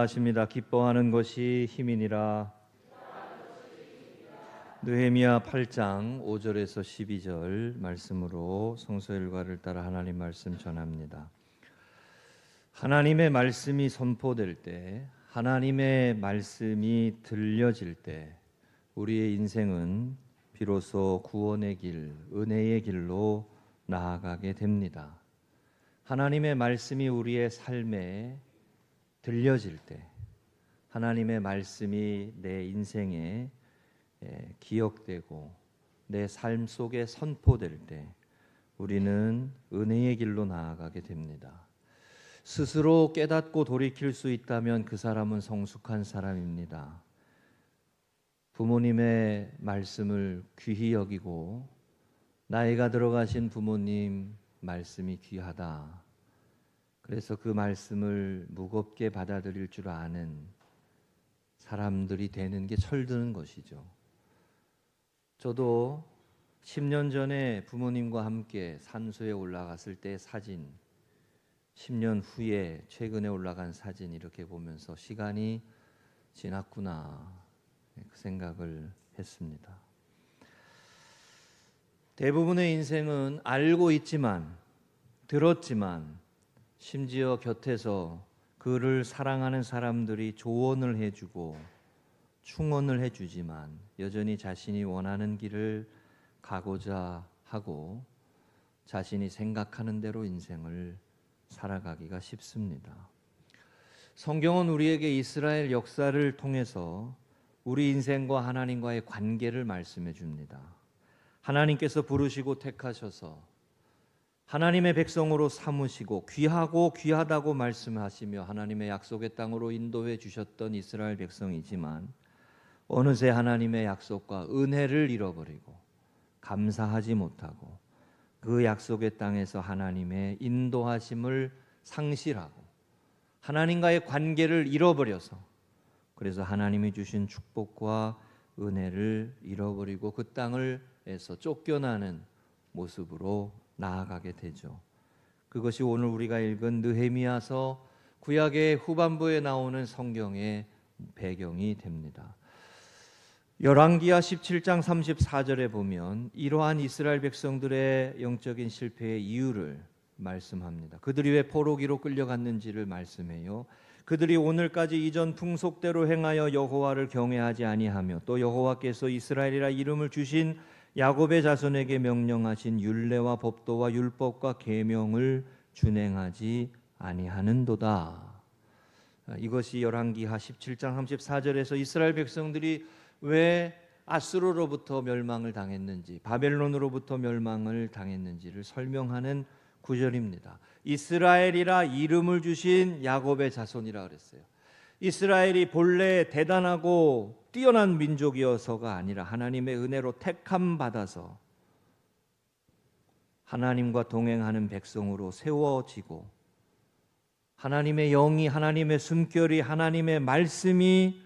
하십니다. 기뻐하는 것이 힘이니라. 느헤미야 8장 5절에서 12절 말씀으로 성서 일과를 따라 하나님 말씀 전합니다. 하나님의 말씀이 선포될 때, 하나님의 말씀이 들려질 때 우리의 인생은 비로소 구원의 길, 은혜의 길로 나아가게 됩니다. 하나님의 말씀이 우리의 삶에 들려질 때, 하나님의 말씀이 내 인생에 기억되고 내 삶 속에 선포될 때 우리는 은혜의 길로 나아가게 됩니다. 스스로 깨닫고 돌이킬 수 있다면 그 사람은 성숙한 사람입니다. 부모님의 말씀을 귀히 여기고 나이가 들어가신 부모님 말씀이 귀하다. 그래서 그 말씀을 무겁게 받아들일 줄 아는 사람들이 되는 게 철드는 것이죠. 저도 10년 전에 부모님과 함께 산소에 올라갔을 때 사진, 10년 후에 최근에 올라간 사진 이렇게 보면서 시간이 지났구나 그 생각을 했습니다. 대부분의 인생은 알고 있지만, 들었지만, 심지어 곁에서 그를 사랑하는 사람들이 조언을 해주고 충언을 해주지만 여전히 자신이 원하는 길을 가고자 하고 자신이 생각하는 대로 인생을 살아가기가 쉽습니다. 성경은 우리에게 이스라엘 역사를 통해서 우리 인생과 하나님과의 관계를 말씀해 줍니다. 하나님께서 부르시고 택하셔서 하나님의 백성으로 삼으시고 귀하고 귀하다고 말씀하시며 하나님의 약속의 땅으로 인도해 주셨던 이스라엘 백성이지만 어느새 하나님의 약속과 은혜를 잃어버리고 감사하지 못하고 그 약속의 땅에서 하나님의 인도하심을 상실하고 하나님과의 관계를 잃어버려서 그래서 하나님이 주신 축복과 은혜를 잃어버리고 그 땅을에서 쫓겨나는 모습으로 나아가게 되죠. 그것이 오늘 우리가 읽은 느헤미야서 구약의 후반부에 나오는 성경의 배경이 됩니다. 열왕기하 17장 34절에 보면 이러한 이스라엘 백성들의 영적인 실패의 이유를 말씀합니다. 그들이 왜 포로기로 끌려갔는지를 말씀해요. 그들이 오늘까지 이전 풍속대로 행하여 여호와를 경외하지 아니하며 또 여호와께서 이스라엘이라 이름을 주신 야곱의 자손에게 명령하신 율례와 법도와 율법과 계명을 준행하지 아니하는도다. 이것이 열왕기하 17장 34절에서 이스라엘 백성들이 왜 아수르로부터 멸망을 당했는지, 바벨론으로부터 멸망을 당했는지를 설명하는 구절입니다. 이스라엘이라 이름을 주신 야곱의 자손이라 그랬어요. 이스라엘이 본래 대단하고 뛰어난 민족이어서가 아니라 하나님의 은혜로 택함 받아서 하나님과 동행하는 백성으로 세워지고 하나님의 영이, 하나님의 숨결이, 하나님의 말씀이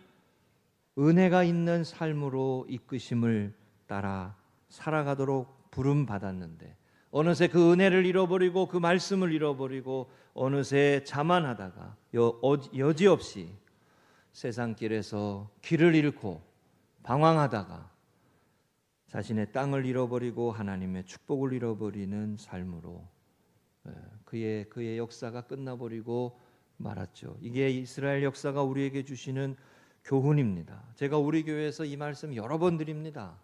은혜가 있는 삶으로 이끄심을 따라 살아가도록 부름 받았는데 어느새 그 은혜를 잃어버리고 그 말씀을 잃어버리고 어느새 자만하다가 여지없이 세상길에서 길을 잃고 방황하다가 자신의 땅을 잃어버리고 하나님의 축복을 잃어버리는 삶으로 그의 역사가 끝나버리고 말았죠. 이게 이스라엘 역사가 우리에게 주시는 교훈입니다. 제가 우리 교회에서 이 말씀 여러 번 드립니다.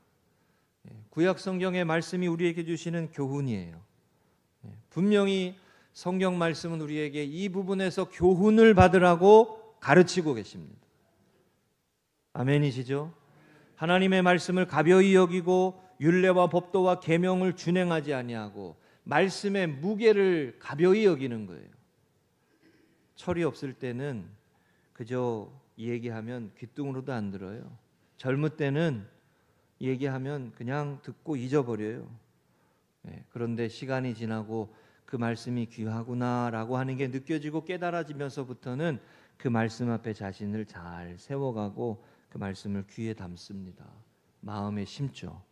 구약 성경의 말씀이 우리에게 주시는 교훈이에요. 분명히 성경 말씀은 우리에게 이 부분에서 교훈을 받으라고 가르치고 계십니다. 아멘이시죠? 하나님의 말씀을 가벼이 여기고 율례와 법도와 계명을 준행하지 아니하고 말씀의 무게를 가벼이 여기는 거예요. 철이 없을 때는 그저 얘기하면 귓등으로도 안 들어요. 젊을 때는 얘기하면 그냥 듣고 잊어버려요. 그런데 시간이 지나고 그 말씀이 귀하구나라고 하는 게 느껴지고 깨달아지면서부터는 그 말씀 앞에 자신을 잘 세워가고 그 말씀을 귀에 담습니다. 마음에 심죠.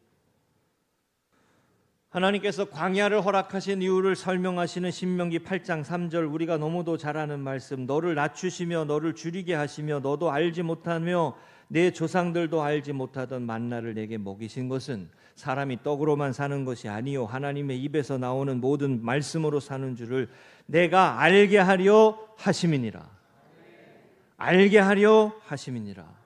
하나님께서 광야를 허락하신 이유를 설명하시는 신명기 8장 3절, 우리가 너무도 잘 아는 말씀, 너를 낮추시며 너를 줄이게 하시며 너도 알지 못하며 내 조상들도 알지 못하던 만나를 내게 먹이신 것은 사람이 떡으로만 사는 것이 아니요 하나님의 입에서 나오는 모든 말씀으로 사는 줄을 내가 알게 하려 하심이니라. 알게 하려 하심이니라.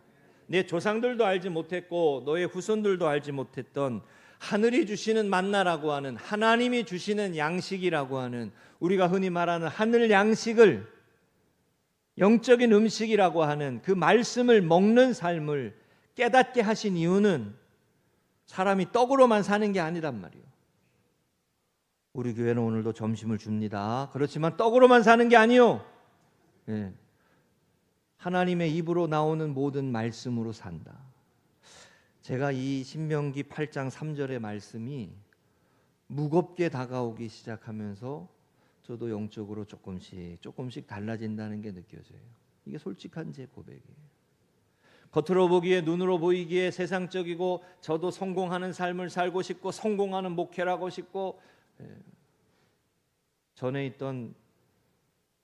내 조상들도 알지 못했고 너의 후손들도 알지 못했던 하늘이 주시는 만나라고 하는, 하나님이 주시는 양식이라고 하는, 우리가 흔히 말하는 하늘 양식을, 영적인 음식이라고 하는 그 말씀을 먹는 삶을 깨닫게 하신 이유는 사람이 떡으로만 사는 게 아니란 말이에요. 우리 교회는 오늘도 점심을 줍니다. 그렇지만 떡으로만 사는 게 아니요. 예. 하나님의 입으로 나오는 모든 말씀으로 산다. 제가 이 신명기 8장 3절의 말씀이 무겁게 다가오기 시작하면서 저도 영적으로 조금씩 달라진다는 게 느껴져요. 이게 솔직한 제 고백이에요. 겉으로 보기에, 눈으로 보이기에 세상적이고 저도 성공하는 삶을 살고 싶고 성공하는 목회를 하고 싶고, 전에 있던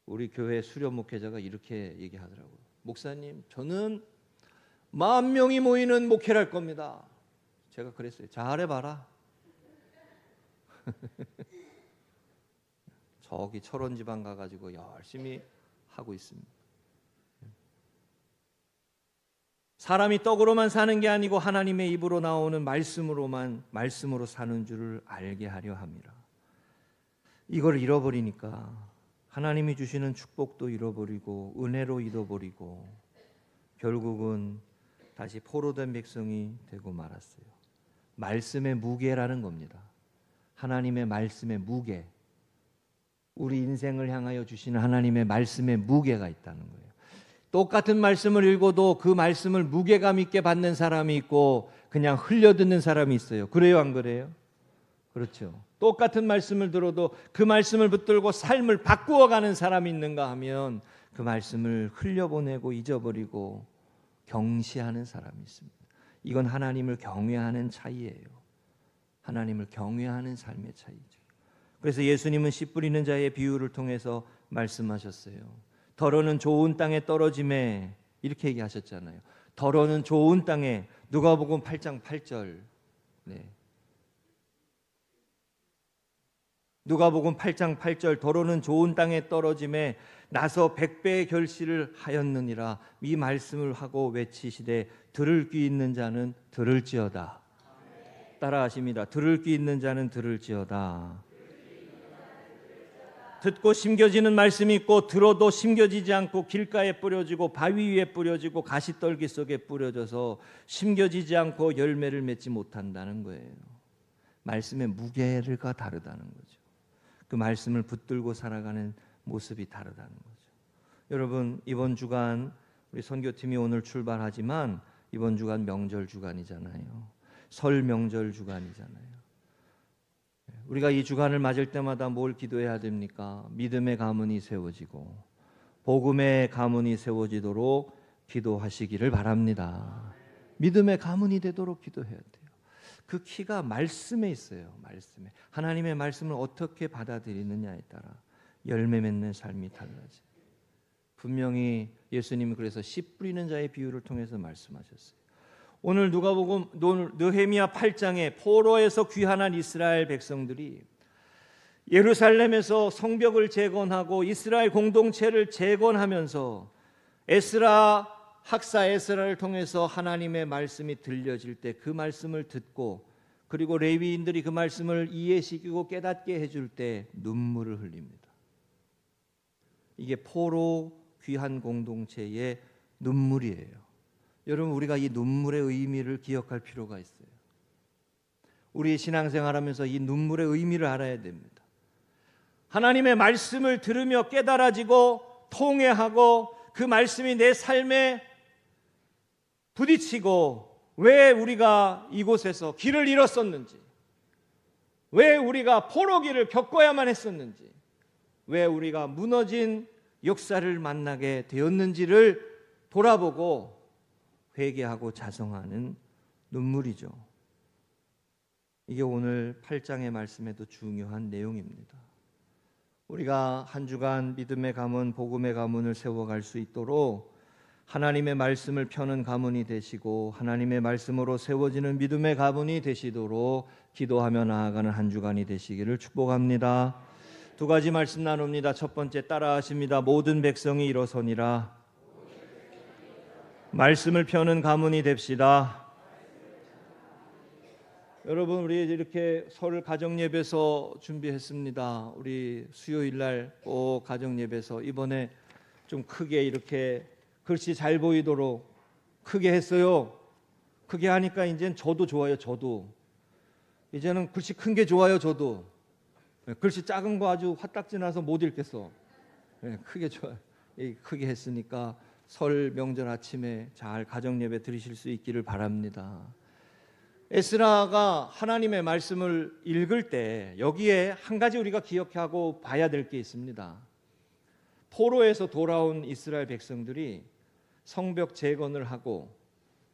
우리 교회 수련 목회자가 이렇게 얘기하더라고요. 목사님, 저는 10,000명이 모이는 목회를 할 겁니다. 제가 그랬어요. 잘해봐라. 저기 철원지방 가가지고 열심히 하고 있습니다. 사람이 떡으로만 사는 게 아니고 하나님의 입으로 나오는 말씀으로 사는 줄을 알게 하려 함이라. 이걸 잃어버리니까 하나님이 주시는 축복도 잃어버리고 은혜로 잃어버리고 결국은 다시 포로된 백성이 되고 말았어요. 말씀의 무게라는 겁니다. 하나님의 말씀의 무게, 우리 인생을 향하여 주시는 하나님의 말씀의 무게가 있다는 거예요. 똑같은 말씀을 읽어도 그 말씀을 무게감 있게 받는 사람이 있고 그냥 흘려듣는 사람이 있어요. 그래요, 안 그래요? 그렇죠. 똑같은 말씀을 들어도 그 말씀을 붙들고 삶을 바꾸어가는 사람이 있는가 하면 그 말씀을 흘려보내고 잊어버리고 경시하는 사람이 있습니다. 이건 하나님을 경외하는 차이예요. 하나님을 경외하는 삶의 차이죠. 그래서 예수님은 씨 뿌리는 자의 비유를 통해서 말씀하셨어요. 덜어는 좋은 땅에 떨어짐에, 이렇게 얘기하셨잖아요. 덜어는 좋은 땅에, 누가복음 8장 8절. 네. 누가복음 8장 8절, 덜어는 좋은 땅에 떨어짐에 나서 100배의 결실을 하였느니라. 이 말씀을 하고 외치시되 들을 귀 있는 자는 들을지어다. 따라하십니다. 들을 귀 있는 자는 들을지어다. 듣고 심겨지는 말씀이 있고 들어도 심겨지지 않고 길가에 뿌려지고 바위 위에 뿌려지고 가시떨기 속에 뿌려져서 심겨지지 않고 열매를 맺지 못한다는 거예요. 말씀의 무게가 다르다는 거죠. 그 말씀을 붙들고 살아가는 모습이 다르다는 거죠. 여러분, 이번 주간 우리 선교팀이 오늘 출발하지만 이번 주간 명절 주간이잖아요. 설 명절 주간이잖아요. 우리가 이 주간을 맞을 때마다 뭘 기도해야 됩니까? 믿음의 가문이 세워지고 복음의 가문이 세워지도록 기도하시기를 바랍니다. 믿음의 가문이 되도록 기도해야 돼요. 그 키가 말씀에 있어요. 말씀에. 하나님의 말씀을 어떻게 받아들이느냐에 따라 열매 맺는 삶이 달라져요. 분명히 예수님이 그래서 씨 뿌리는 자의 비유를 통해서 말씀하셨어요. 오늘 누가복음 느헤미야 8장에 포로에서 귀환한 이스라엘 백성들이 예루살렘에서 성벽을 재건하고 이스라엘 공동체를 재건하면서 학사 에스라를 통해서 하나님의 말씀이 들려질 때 그 말씀을 듣고 그리고 레위인들이 그 말씀을 이해시키고 깨닫게 해줄 때 눈물을 흘립니다. 이게 포로 귀한 공동체의 눈물이에요. 여러분, 우리가 이 눈물의 의미를 기억할 필요가 있어요. 우리 신앙생활하면서 이 눈물의 의미를 알아야 됩니다. 하나님의 말씀을 들으며 깨달아지고 통회하고 그 말씀이 내 삶에 부딪히고 왜 우리가 이곳에서 길을 잃었었는지, 왜 우리가 포로기를 겪어야만 했었는지, 왜 우리가 무너진 역사를 만나게 되었는지를 돌아보고 회개하고 자성하는 눈물이죠. 이게 오늘 8장의 말씀에도 중요한 내용입니다. 우리가 한 주간 믿음의 가문, 복음의 가문을 세워갈 수 있도록 하나님의 말씀을 펴는 가문이 되시고 하나님의 말씀으로 세워지는 믿음의 가문이 되시도록 기도하며 나아가는 한 주간이 되시기를 축복합니다. 두 가지 말씀 나눕니다. 첫 번째 따라하십니다. 모든 백성이 일어서니라. 말씀을 펴는 가문이 됩시다. 여러분, 우리 이렇게 설 가정 예배서 준비했습니다. 우리 수요일 날 꼭 가정 예배서 이번에 좀 크게 이렇게 글씨 잘 보이도록 크게 했어요. 크게 하니까 이제는 저도 좋아요. 저도 이제는 글씨 큰 게 좋아요. 저도 글씨 작은 거 아주 화딱지 나서 못 읽겠어. 크게 좋아요. 크게 했으니까 설 명절 아침에 잘 가정 예배 드리실 수 있기를 바랍니다. 에스라가 하나님의 말씀을 읽을 때 여기에 한 가지 우리가 기억하고 봐야 될 게 있습니다. 포로에서 돌아온 이스라엘 백성들이 성벽 재건을 하고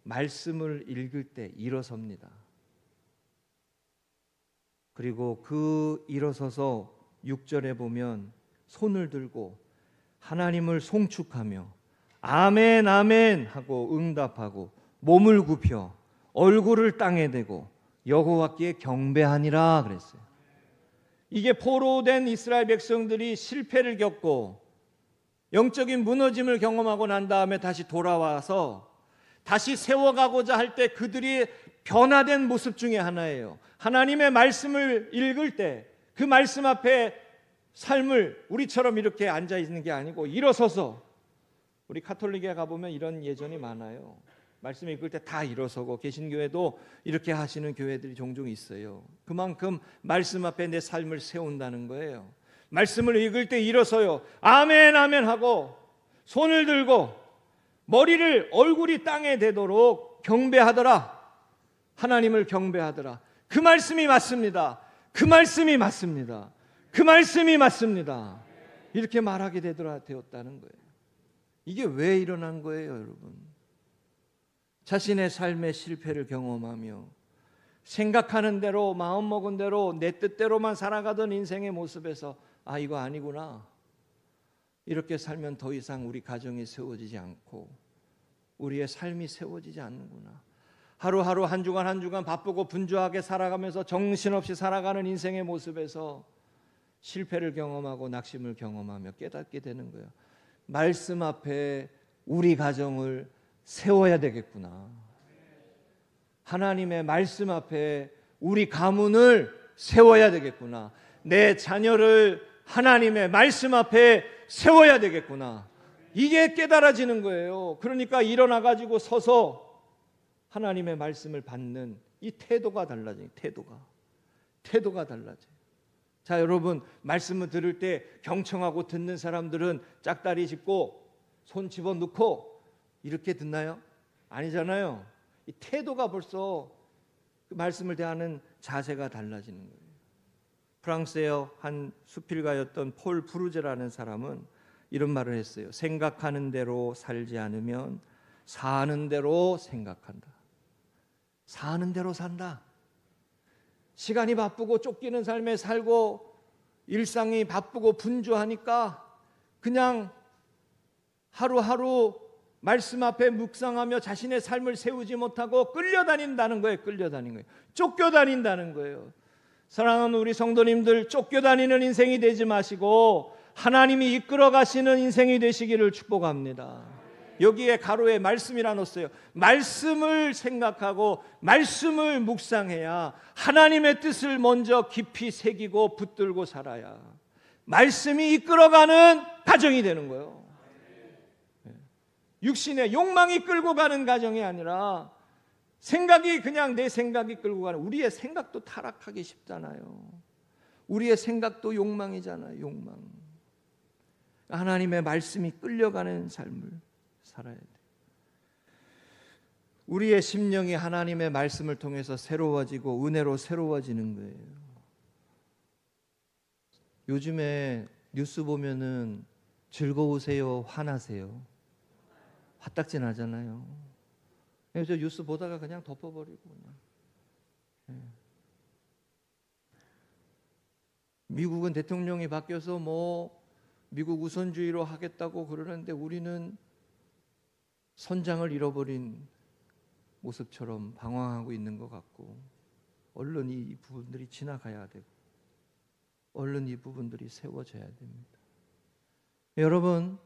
말씀을 읽을 때 일어섭니다. 그리고 그 일어서서 6절에 보면 손을 들고 하나님을 송축하며 아멘 아멘 하고 응답하고 몸을 굽혀 얼굴을 땅에 대고 여호와께 경배하니라 그랬어요. 이게 포로된 이스라엘 백성들이 실패를 겪고 영적인 무너짐을 경험하고 난 다음에 다시 돌아와서 다시 세워가고자 할 때 그들이 변화된 모습 중에 하나예요. 하나님의 말씀을 읽을 때 그 말씀 앞에 삶을 우리처럼 이렇게 앉아 있는 게 아니고 일어서서, 우리 카톨릭에 가보면 이런 예전이 많아요. 말씀 읽을 때 다 일어서고, 개신교회도 이렇게 하시는 교회들이 종종 있어요. 그만큼 말씀 앞에 내 삶을 세운다는 거예요. 말씀을 읽을 때 일어서요. 아멘 아멘 하고 손을 들고 머리를, 얼굴이 땅에 대도록 경배하더라. 하나님을 경배하더라. 그 말씀이 맞습니다. 그 말씀이 맞습니다. 그 말씀이 맞습니다. 이렇게 말하게 되었다는 거예요. 이게 왜 일어난 거예요, 여러분? 자신의 삶의 실패를 경험하며 생각하는 대로, 마음먹은 대로, 내 뜻대로만 살아가던 인생의 모습에서 아, 이거 아니구나. 이렇게 살면 더 이상 우리 가정이 세워지지 않고 우리의 삶이 세워지지 않는구나. 하루하루 한 주간 한 주간 바쁘고 분주하게 살아가면서 정신없이 살아가는 인생의 모습에서 실패를 경험하고 낙심을 경험하며 깨닫게 되는 거예요. 말씀 앞에 우리 가정을 세워야 되겠구나. 하나님의 말씀 앞에 우리 가문을 세워야 되겠구나. 내 자녀를 하나님의 말씀 앞에 세워야 되겠구나. 이게 깨달아지는 거예요. 그러니까 일어나가지고 서서 하나님의 말씀을 받는 이 태도가 달라져요. 태도가 달라져요. 자, 여러분, 말씀을 들을 때 경청하고 듣는 사람들은 짝다리 짚고 손 집어넣고 이렇게 듣나요? 아니잖아요. 이 태도가 벌써 그 말씀을 대하는 자세가 달라지는 거예요. 프랑스의 한 수필가였던 폴 브루제라는 사람은 이런 말을 했어요. 생각하는 대로 살지 않으면 사는 대로 생각한다. 사는 대로 산다. 시간이 바쁘고 쫓기는 삶에 살고 일상이 바쁘고 분주하니까 그냥 하루하루 말씀 앞에 묵상하며 자신의 삶을 세우지 못하고 끌려다닌다는 거예요. 쫓겨다닌다는 거예요. 사랑하는 우리 성도님들, 쫓겨다니는 인생이 되지 마시고 하나님이 이끌어 가시는 인생이 되시기를 축복합니다. 여기에 가로에 말씀이라 넣었어요. 말씀을 생각하고 말씀을 묵상해야 하나님의 뜻을 먼저 깊이 새기고 붙들고 살아야 말씀이 이끌어가는 가정이 되는 거예요. 육신의 욕망이 끌고 가는 가정이 아니라 생각이, 그냥 내 생각이 끌고 가는, 우리의 생각도 타락하기 쉽잖아요. 우리의 생각도 욕망이잖아요. 욕망. 하나님의 말씀이 끌려가는 삶을 살아야 돼요. 우리의 심령이 하나님의 말씀을 통해서 새로워지고 은혜로 새로워지는 거예요. 요즘에 뉴스 보면은 즐거우세요, 화나세요? 화딱지 나잖아요. 그래서 뉴스 보다가 그냥 덮어버리고 그냥. 미국은 대통령이 바뀌어서 뭐 미국 우선주의로 하겠다고 그러는데 우리는 선장을 잃어버린 모습처럼 방황하고 있는 것 같고, 얼른 이 부분들이 지나가야 되고 얼른 이 부분들이 세워져야 됩니다. 여러분,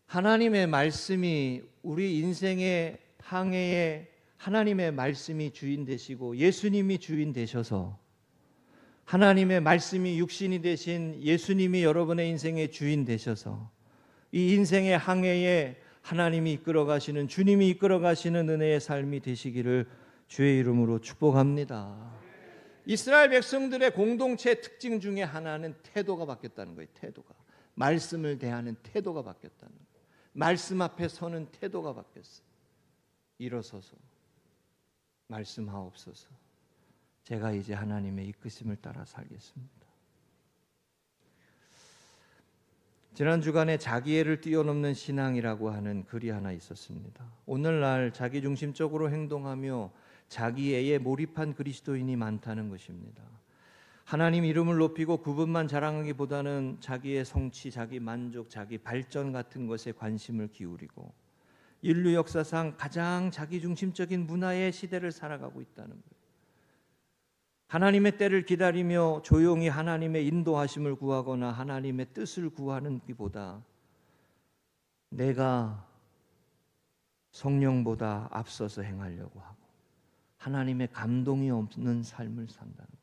하나님의 말씀이 우리 인생의 항해에 하나님의 말씀이 주인 되시고 예수님이 주인 되셔서, 하나님의 말씀이 육신이 되신 예수님이 여러분의 인생의 주인 되셔서 이 인생의 항해에 하나님이 이끌어 가시는, 주님이 이끌어 가시는 은혜의 삶이 되시기를 주의 이름으로 축복합니다. 이스라엘 백성들의 공동체 특징 중에 하나는 태도가 바뀌었다는 거예요. 태도가, 말씀을 대하는 태도가 바뀌었다는 거예요. 말씀 앞에 서는 태도가 바뀌었어요. 일어서서 말씀하옵소서, 제가 이제 하나님의 이끄심을 따라 살겠습니다. 지난 주간에 자기애를 뛰어넘는 신앙이라고 하는 글이 하나 있었습니다. 오늘날 자기중심적으로 행동하며 자기애에 몰입한 그리스도인이 많다는 것입니다. 하나님 이름을 높이고 그분만 자랑하기보다는 자기의 성취, 자기 만족, 자기 발전 같은 것에 관심을 기울이고 인류 역사상 가장 자기중심적인 문화의 시대를 살아가고 있다는 거예요. 하나님의 때를 기다리며 조용히 하나님의 인도하심을 구하거나 하나님의 뜻을 구하는 것보다 내가 성령보다 앞서서 행하려고 하고 하나님의 감동이 없는 삶을 산다는 거예요.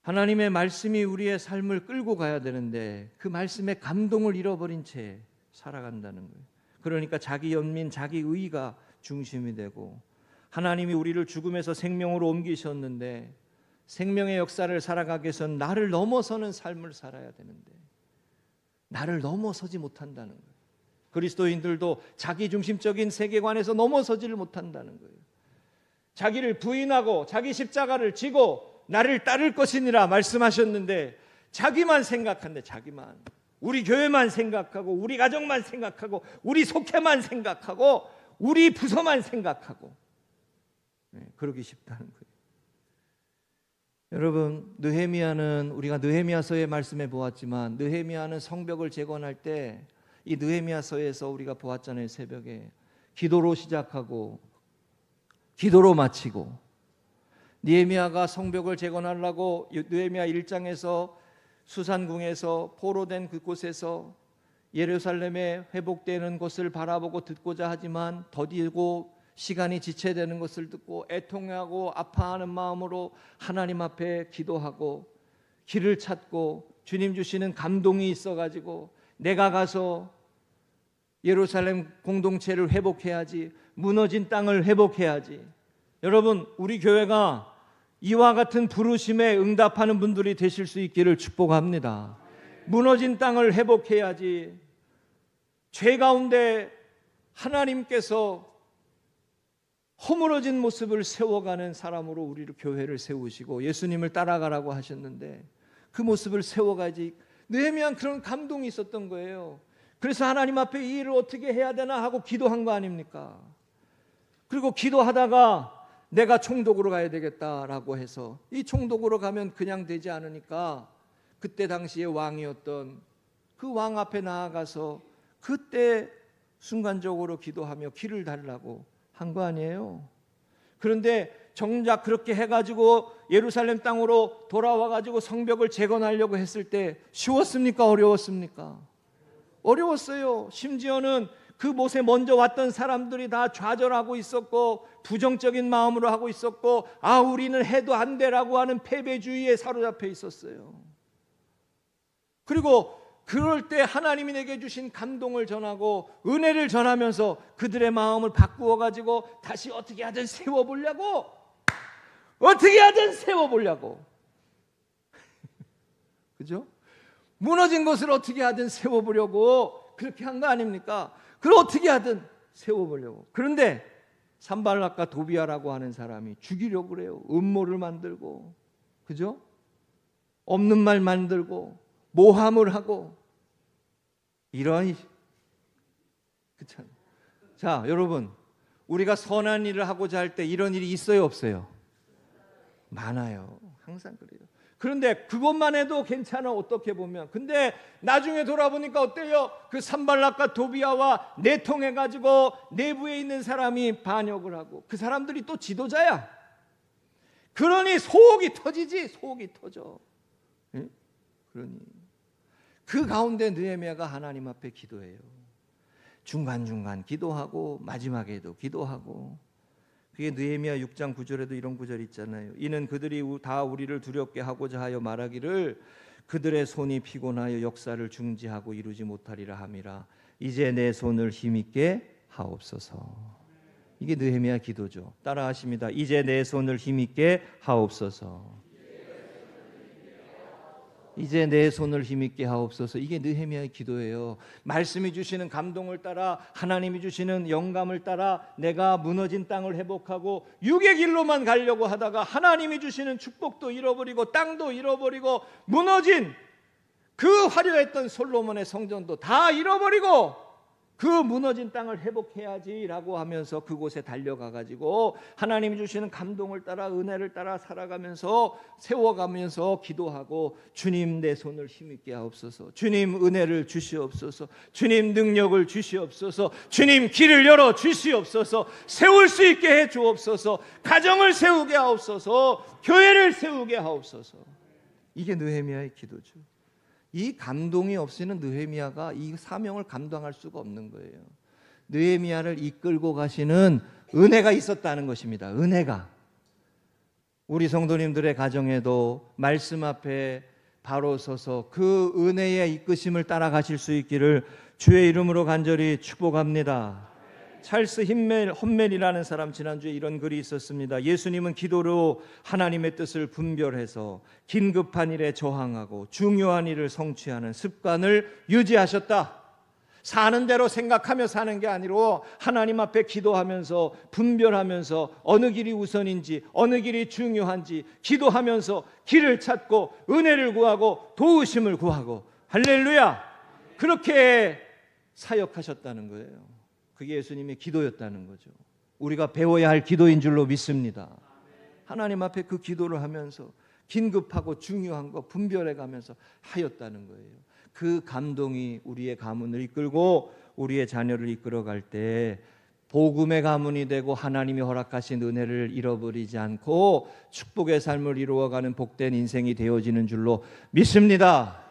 하나님의 말씀이 우리의 삶을 끌고 가야 되는데 그 말씀의 감동을 잃어버린 채 살아간다는 거예요. 그러니까 자기 연민, 자기 의가 중심이 되고, 하나님이 우리를 죽음에서 생명으로 옮기셨는데 생명의 역사를 살아가기 위해서는 나를 넘어서는 삶을 살아야 되는데 나를 넘어서지 못한다는 거예요. 그리스도인들도 자기 중심적인 세계관에서 넘어서지를 못한다는 거예요. 자기를 부인하고 자기 십자가를 지고 나를 따를 것이니라 말씀하셨는데 자기만 생각한대. 자기만, 우리 교회만 생각하고 우리 가정만 생각하고 우리 속회만 생각하고 우리 부서만 생각하고 그러기 쉽다는 거예요. 여러분, 느헤미야는, 우리가 느헤미야서의 말씀에 보았지만 느헤미야는 성벽을 재건할 때 이 느헤미야서에서 우리가 보았잖아요. 새벽에 기도로 시작하고 기도로 마치고, 느헤미야가 성벽을 재건하려고 느헤미야 1장에서 수산궁에서 포로된 그곳에서 예루살렘에 회복되는 것을 바라보고 듣고자 하지만 더디고 시간이 지체되는 것을 듣고 애통하고 아파하는 마음으로 하나님 앞에 기도하고 길을 찾고 주님 주시는 감동이 있어가지고 내가 가서 예루살렘 공동체를 회복해야지, 무너진 땅을 회복해야지. 여러분, 우리 교회가 이와 같은 부르심에 응답하는 분들이 되실 수 있기를 축복합니다. 무너진 땅을 회복해야지. 죄 가운데 하나님께서 허물어진 모습을 세워가는 사람으로 우리를, 교회를 세우시고 예수님을 따라가라고 하셨는데 그 모습을 세워가지. 느헤미야는 그런 감동이 있었던 거예요. 그래서 하나님 앞에 이 일을 어떻게 해야 되나 하고 기도한 거 아닙니까? 그리고 기도하다가 내가 총독으로 가야 되겠다라고 해서, 이 총독으로 가면 그냥 되지 않으니까 그때 당시에 왕이었던 그 왕 앞에 나아가서 그때 순간적으로 기도하며 길을 달라고 한 거 아니에요. 그런데 정작 그렇게 해가지고 예루살렘 땅으로 돌아와가지고 성벽을 재건하려고 했을 때 쉬웠습니까? 어려웠습니까? 어려웠어요. 심지어는 그 못에 먼저 왔던 사람들이 다 좌절하고 있었고 부정적인 마음으로 하고 있었고, 아, 우리는 해도 안 되라고 하는 패배주의에 사로잡혀 있었어요. 그리고 그럴 때 하나님이 내게 주신 감동을 전하고 은혜를 전하면서 그들의 마음을 바꾸어 가지고 다시 어떻게 하든 세워보려고, 어떻게 하든 세워보려고 그죠? 무너진 것을 어떻게 하든 세워보려고 그렇게 한 거 아닙니까? 그걸 어떻게 하든 세워보려고. 그런데 산발락과 도비아라고 하는 사람이 죽이려고 그래요. 음모를 만들고, 그죠? 없는 말 만들고 모함을 하고, 이런, 그렇잖아요. 자, 여러분, 우리가 선한 일을 하고자 할 때 이런 일이 있어요, 없어요? 많아요. 항상 그래요. 그런데 그것만 해도 괜찮아, 어떻게 보면. 근데 나중에 돌아보니까 어때요? 그 산발락과 도비아와 내통해가지고 내부에 있는 사람이 반역을 하고 그 사람들이 또 지도자야. 그러니 속이 터지지. 속이 터져. 응? 그러니 그 가운데 느헤미야가 하나님 앞에 기도해요. 중간중간 기도하고 마지막에도 기도하고. 그게 느헤미야 6장 9절에도 이런 구절이 있잖아요. 이는 그들이 다 우리를 두렵게 하고자 하여 말하기를 그들의 손이 피곤하여 역사를 중지하고 이루지 못하리라 함이라. 이제 내 손을 힘있게 하옵소서. 이게 느헤미야 기도죠. 따라하십니다. 이제 내 손을 힘있게 하옵소서. 이제 내 손을 힘있게 하옵소서. 이게 느헤미야의 기도예요. 말씀이 주시는 감동을 따라, 하나님이 주시는 영감을 따라 내가 무너진 땅을 회복하고 육의 길로만 가려고 하다가 하나님이 주시는 축복도 잃어버리고 땅도 잃어버리고 무너진 그 화려했던 솔로몬의 성전도 다 잃어버리고 그 무너진 땅을 회복해야지라고 하면서 그곳에 달려가가지고 하나님이 주시는 감동을 따라 은혜를 따라 살아가면서 세워가면서 기도하고 주님 내 손을 힘있게 하옵소서. 주님 은혜를 주시옵소서. 주님 능력을 주시옵소서. 주님 길을 열어 주시옵소서. 세울 수 있게 해 주옵소서. 가정을 세우게 하옵소서. 교회를 세우게 하옵소서. 이게 느헤미야의 기도죠. 이 감동이 없이는 느헤미야가 이 사명을 감당할 수가 없는 거예요. 느헤미야를 이끌고 가시는 은혜가 있었다는 것입니다. 은혜가. 우리 성도님들의 가정에도 말씀 앞에 바로 서서 그 은혜의 이끄심을 따라가실 수 있기를 주의 이름으로 간절히 축복합니다. 찰스 홈멜이라는 사람, 지난주에 이런 글이 있었습니다. 예수님은 기도로 하나님의 뜻을 분별해서 긴급한 일에 저항하고 중요한 일을 성취하는 습관을 유지하셨다. 사는 대로 생각하며 사는 게 아니로 하나님 앞에 기도하면서 분별하면서 어느 길이 우선인지 어느 길이 중요한지 기도하면서 길을 찾고 은혜를 구하고 도우심을 구하고, 할렐루야, 그렇게 사역하셨다는 거예요. 그게 예수님의 기도였다는 거죠. 우리가 배워야 할 기도인 줄로 믿습니다. 하나님 앞에 그 기도를 하면서 긴급하고 중요한 거 분별해 가면서 하였다는 거예요. 그 감동이 우리의 가문을 이끌고 우리의 자녀를 이끌어갈 때 복음의 가문이 되고 하나님이 허락하신 은혜를 잃어버리지 않고 축복의 삶을 이루어가는 복된 인생이 되어지는 줄로 믿습니다.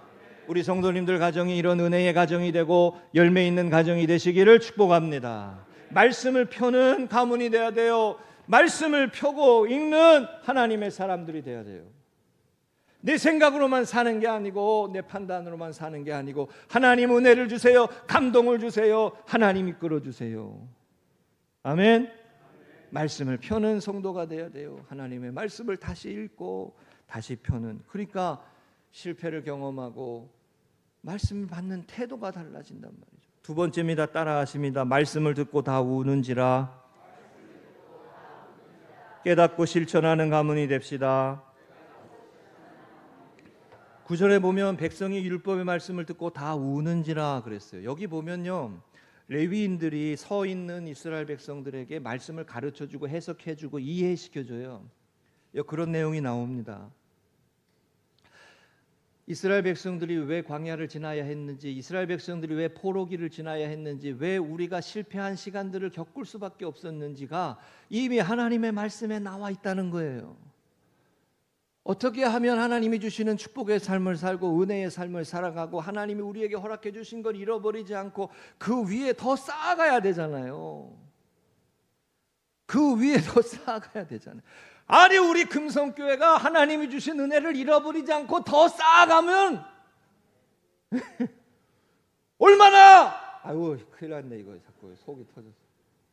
우리 성도님들 가정이 이런 은혜의 가정이 되고 열매 있는 가정이 되시기를 축복합니다. 말씀을 펴는 가문이 되어야 돼요. 말씀을 펴고 읽는 하나님의 사람들이 되어야 돼요. 내 생각으로만 사는 게 아니고 내 판단으로만 사는 게 아니고 하나님 은혜를 주세요. 감동을 주세요. 하나님 이끌어 주세요. 아멘. 말씀을 펴는 성도가 되어야 돼요. 하나님의 말씀을 다시 읽고 다시 펴는. 그러니까 실패를 경험하고 말씀을 받는 태도가 달라진단 말이죠. 두 번째입니다. 따라하십니다. 말씀을 듣고 다 우는지라. 깨닫고 실천하는 가문이 됩시다. 9절에 보면 백성이 율법의 말씀을 듣고 다 우는지라 그랬어요. 여기 보면요, 레위인들이 서 있는 이스라엘 백성들에게 말씀을 가르쳐주고 해석해주고 이해시켜줘요. 그런 내용이 나옵니다. 이스라엘 백성들이 왜 광야를 지나야 했는지, 이스라엘 백성들이 왜 포로기를 지나야 했는지, 왜 우리가 실패한 시간들을 겪을 수밖에 없었는지가 이미 하나님의 말씀에 나와 있다는 거예요. 어떻게 하면 하나님이 주시는 축복의 삶을 살고 은혜의 삶을 살아가고 하나님이 우리에게 허락해 주신 걸 잃어버리지 않고 그 위에 더 쌓아가야 되잖아요. 그 위에 더 쌓아가야 되잖아요. 아니, 우리 금성교회가 하나님이 주신 은혜를 잃어버리지 않고 더 쌓아가면 얼마나, 아유 큰일 났네, 이거 자꾸 속이 터졌어.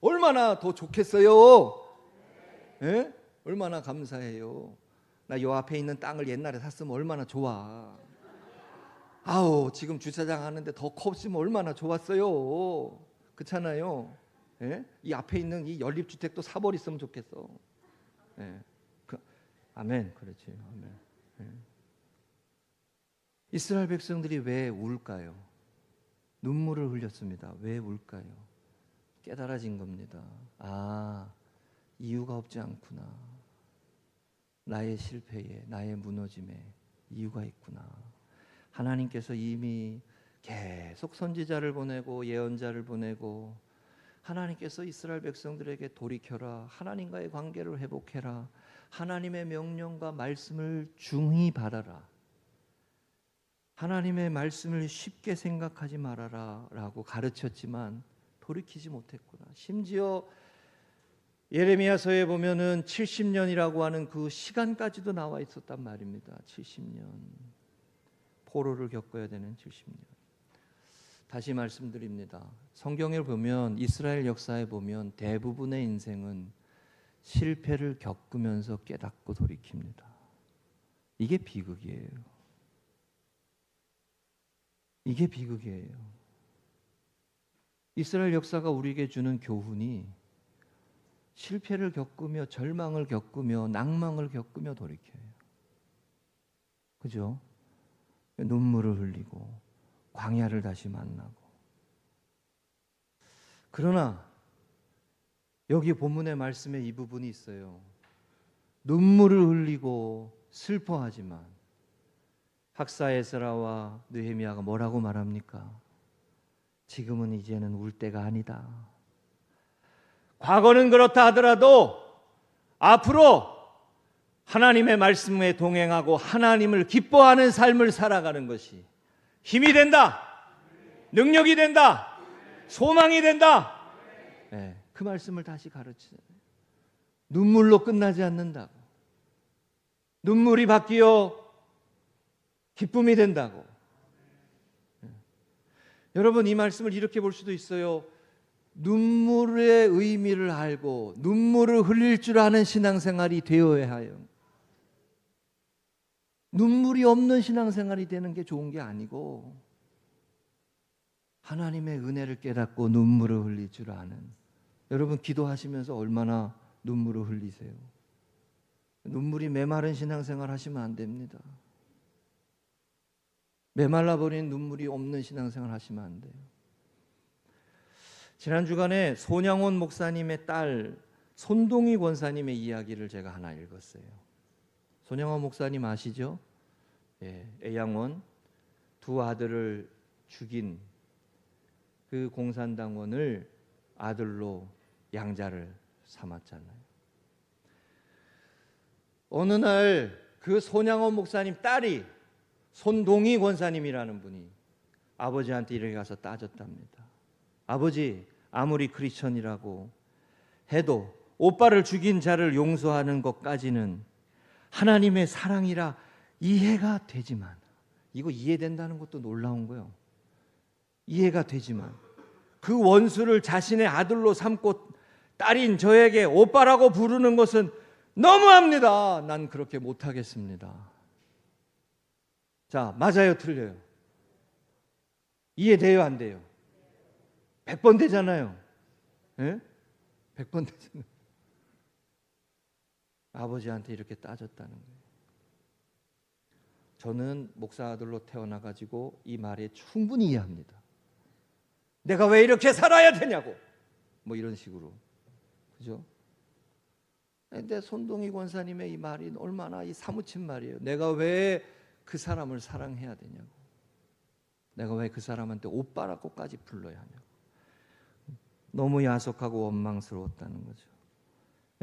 얼마나 더 좋겠어요. 예? 얼마나 감사해요. 나 요 앞에 있는 땅을 옛날에 샀으면 얼마나 좋아. 아우, 지금 주차장 하는데 더 컸으면 얼마나 좋았어요. 그렇잖아요. 예? 이 앞에 있는 이 연립주택도 사버렸으면 좋겠어. 예. 아멘. 그렇지. 아멘. 예. 이스라엘 백성들이 왜 울까요? 눈물을 흘렸습니다. 왜 울까요? 깨달아진 겁니다. 아, 이유가 없지 않구나. 나의 실패에, 나의 무너짐에 이유가 있구나. 하나님께서 이미 계속 선지자를 보내고 예언자를 보내고 하나님께서 이스라엘 백성들에게 돌이켜라, 하나님과의 관계를 회복해라, 하나님의 명령과 말씀을 중히 받아라, 하나님의 말씀을 쉽게 생각하지 말아라 라고 가르쳤지만 돌이키지 못했구나. 심지어 예레미야서에 보면은 70년이라고 하는 그 시간까지도 나와 있었단 말입니다. 70년, 포로를 겪어야 되는 70년. 다시 말씀드립니다. 성경을 보면, 이스라엘 역사에 보면 대부분의 인생은 실패를 겪으면서 깨닫고 돌이킵니다. 이게 비극이에요. 이게 비극이에요. 이스라엘 역사가 우리에게 주는 교훈이 실패를 겪으며 절망을 겪으며 낭망을 겪으며 돌이켜요. 그죠? 눈물을 흘리고 광야를 다시 만나고. 그러나 여기 본문의 말씀에 이 부분이 있어요. 눈물을 흘리고 슬퍼하지만 학사 에스라와 느헤미야가 뭐라고 말합니까? 지금은 이제는 울 때가 아니다. 과거는 그렇다 하더라도 앞으로 하나님의 말씀에 동행하고 하나님을 기뻐하는 삶을 살아가는 것이 힘이 된다, 능력이 된다, 소망이 된다. 네, 그 말씀을 다시 가르치잖아요. 눈물로 끝나지 않는다고. 눈물이 바뀌어 기쁨이 된다고. 네. 여러분, 이 말씀을 이렇게 볼 수도 있어요. 눈물의 의미를 알고 눈물을 흘릴 줄 아는 신앙생활이 되어야 해요. 눈물이 없는 신앙생활이 되는 게 좋은 게 아니고 하나님의 은혜를 깨닫고 눈물을 흘릴 줄 아는. 여러분, 기도하시면서 얼마나 눈물을 흘리세요? 눈물이 메마른 신앙생활 하시면 안 됩니다. 메말라버린 눈물이 없는 신앙생활 하시면 안 돼요. 지난 주간에 손양원 목사님의 딸 손동희 권사님의 이야기를 제가 하나 읽었어요. 손양원 목사님 아시죠? 예, 애양원 두 아들을 죽인 그 공산당원을 아들로 양자를 삼았잖아요. 어느 날 그 손양원 목사님 딸이 손동희 권사님이라는 분이 아버지한테 이렇게 가서 따졌답니다. 아버지, 아무리 크리스천이라고 해도 오빠를 죽인 자를 용서하는 것까지는 하나님의 사랑이라 이해가 되지만, 이거 이해된다는 것도 놀라운 거예요. 이해가 되지만 그 원수를 자신의 아들로 삼고 딸인 저에게 오빠라고 부르는 것은 너무합니다. 난 그렇게 못하겠습니다. 자, 맞아요, 틀려요? 이해돼요, 안 돼요? 100번 되잖아요. 예? 100번 되잖아요. 아버지한테 이렇게 따졌다는 거예요. 저는 목사 아들로 태어나가지고 이 말에 충분히 이해합니다. 내가 왜 이렇게 살아야 되냐고, 뭐 이런 식으로. 그죠? 근데 손동희 권사님의 이 말이 얼마나 이 사무친 말이에요. 내가 왜 그 사람을 사랑해야 되냐고, 내가 왜 그 사람한테 오빠라고까지 불러야 하냐고. 너무 야속하고 원망스러웠다는 거죠.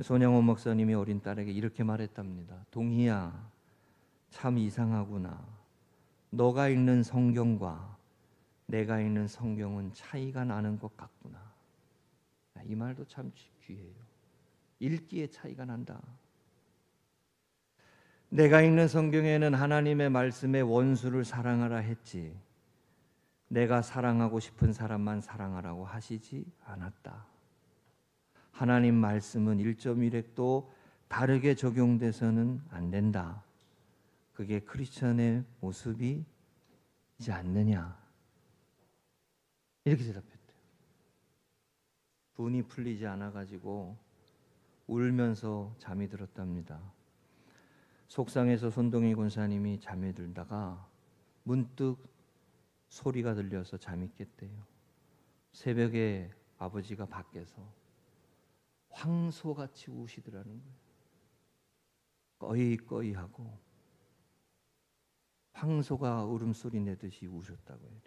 손양원 목사님이 어린 딸에게 이렇게 말했답니다. 동희야, 참 이상하구나. 너가 읽는 성경과 내가 읽는 성경은 차이가 나는 것 같구나. 이 말도 참 귀해요. 읽기에 차이가 난다. 내가 읽는 성경에는 하나님의 말씀에 원수를 사랑하라 했지, 내가 사랑하고 싶은 사람만 사랑하라고 하시지 않았다. 하나님 말씀은 1.1핵도 다르게 적용돼서는 안 된다. 그게 크리스천의 모습이지 않느냐. 이렇게 대답했대요. 분이 풀리지 않아가지고 울면서 잠이 들었답니다. 속상해서 손동희 권사님이 잠에 들다가 문득 소리가 들려서 잠이 깼대요. 새벽에 아버지가 밖에서 황소같이 우시더라는 거예요. 꺼이꺼이 하고 황소가 울음소리 내듯이 우셨다고 해요.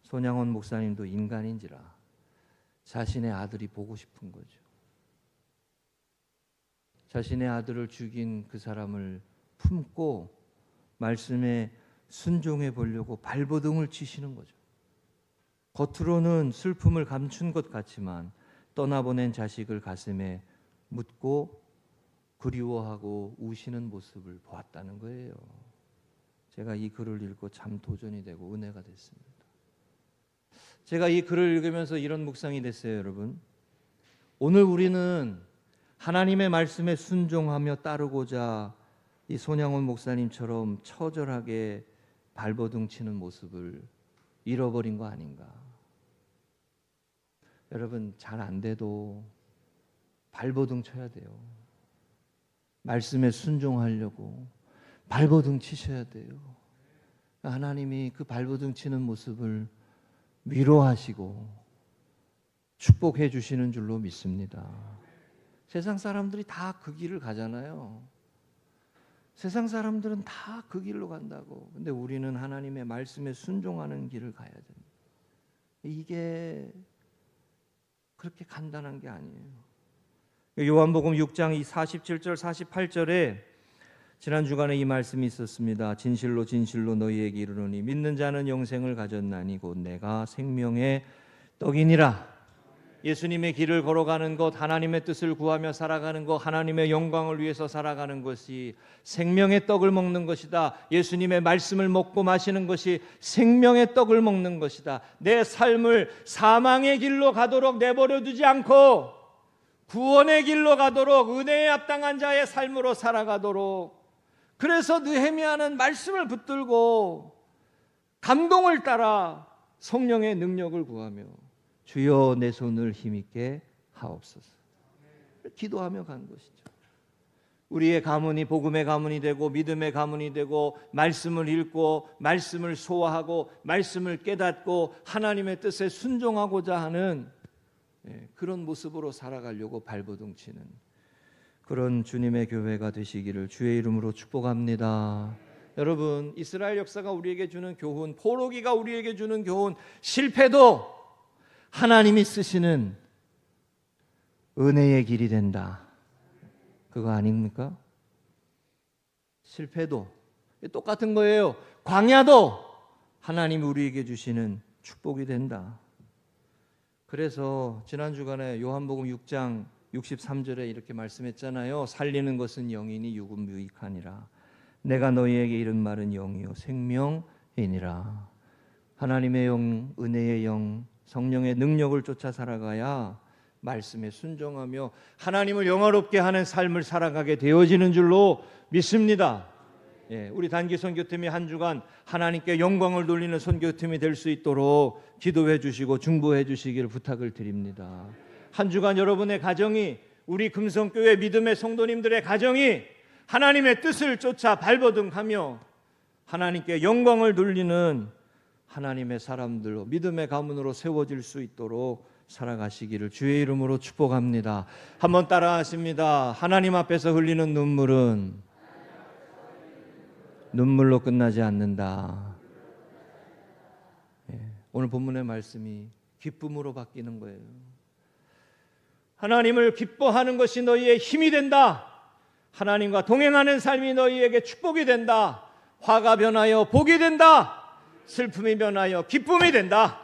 손양원 목사님도 인간인지라 자신의 아들이 보고 싶은 거죠. 자신의 아들을 죽인 그 사람을 품고 말씀에 순종해 보려고 발버둥을 치시는 거죠. 겉으로는 슬픔을 감춘 것 같지만 떠나보낸 자식을 가슴에 묻고 그리워하고 우시는 모습을 보았다는 거예요. 제가 이 글을 읽고 참 도전이 되고 은혜가 됐습니다. 제가 이 글을 읽으면서 이런 묵상이 됐어요, 여러분. 오늘 우리는 하나님의 말씀에 순종하며 따르고자 이 손양원 목사님처럼 처절하게 발버둥 치는 모습을 잃어버린 거 아닌가? 여러분, 잘 안 돼도 발버둥 쳐야 돼요. 말씀에 순종하려고 발버둥 치셔야 돼요. 하나님이 그 발버둥 치는 모습을 위로하시고 축복해 주시는 줄로 믿습니다. 세상 사람들이 다 그 길을 가잖아요. 세상 사람들은 다 그 길로 간다고. 근데 우리는 하나님의 말씀에 순종하는 길을 가야 됩니다. 이게 그렇게 간단한 게 아니에요. 요한복음 6장 47절 48절에 지난 주간에 이 말씀이 있었습니다. 진실로 진실로 너희에게 이르노니 믿는 자는 영생을 가졌나니 곧 내가 생명의 떡이니라. 예수님의 길을 걸어가는 것, 하나님의 뜻을 구하며 살아가는 것, 하나님의 영광을 위해서 살아가는 것이 생명의 떡을 먹는 것이다. 예수님의 말씀을 먹고 마시는 것이 생명의 떡을 먹는 것이다. 내 삶을 사망의 길로 가도록 내버려 두지 않고 구원의 길로 가도록 은혜에 합당한 자의 삶으로 살아가도록. 그래서 느헤미야는 말씀을 붙들고 감동을 따라 성령의 능력을 구하며 주여 내 손을 힘있게 하옵소서 기도하며 간 것이죠. 우리의 가문이 복음의 가문이 되고 믿음의 가문이 되고 말씀을 읽고 말씀을 소화하고 말씀을 깨닫고 하나님의 뜻에 순종하고자 하는 그런 모습으로 살아가려고 발버둥 치는 그런 주님의 교회가 되시기를 주의 이름으로 축복합니다. 여러분, 이스라엘 역사가 우리에게 주는 교훈, 포로기가 우리에게 주는 교훈, 실패도 하나님이 쓰시는 은혜의 길이 된다. 그거 아닙니까? 실패도 똑같은 거예요. 광야도 하나님이 우리에게 주시는 축복이 된다. 그래서 지난 주간에 요한복음 6장 63절에 이렇게 말씀했잖아요. 살리는 것은 영이니 육은 무익하니라. 내가 너희에게 이른 말은 영이요 생명이니라. 하나님의 영, 은혜의 영, 성령의 능력을 쫓아 살아가야 말씀에 순종하며 하나님을 영화롭게 하는 삶을 살아가게 되어지는 줄로 믿습니다. 우리 단기 선교팀이 한 주간 하나님께 영광을 돌리는 선교팀이 될 수 있도록 기도해 주시고 중보해 주시기를 부탁을 드립니다. 한 주간 여러분의 가정이, 우리 금성교회 믿음의 성도님들의 가정이 하나님의 뜻을 쫓아 발버둥하며 하나님께 영광을 돌리는 하나님의 사람들로 믿음의 가문으로 세워질 수 있도록 살아가시기를 주의 이름으로 축복합니다. 한번 따라하십니다. 하나님 앞에서 흘리는 눈물은 눈물로 끝나지 않는다. 오늘 본문의 말씀이 기쁨으로 바뀌는 거예요. 하나님을 기뻐하는 것이 너희의 힘이 된다. 하나님과 동행하는 삶이 너희에게 축복이 된다. 화가 변하여 복이 된다. 슬픔이 변하여 기쁨이 된다.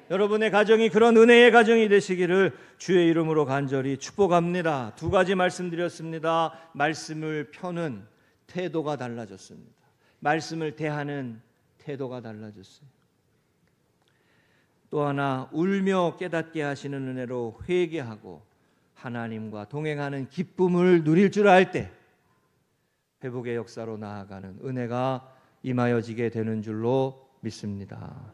여러분의 가정이 그런 은혜의 가정이 되시기를 주의 이름으로 간절히 축복합니다. 두 가지 말씀드렸습니다. 말씀을 펴는 태도가 달라졌습니다. 말씀을 대하는 태도가 달라졌어요. 또 하나, 울며 깨닫게 하시는 은혜로 회개하고 하나님과 동행하는 기쁨을 누릴 줄 알 때 회복의 역사로 나아가는 은혜가 임하여지게 되는 줄로 믿습니다.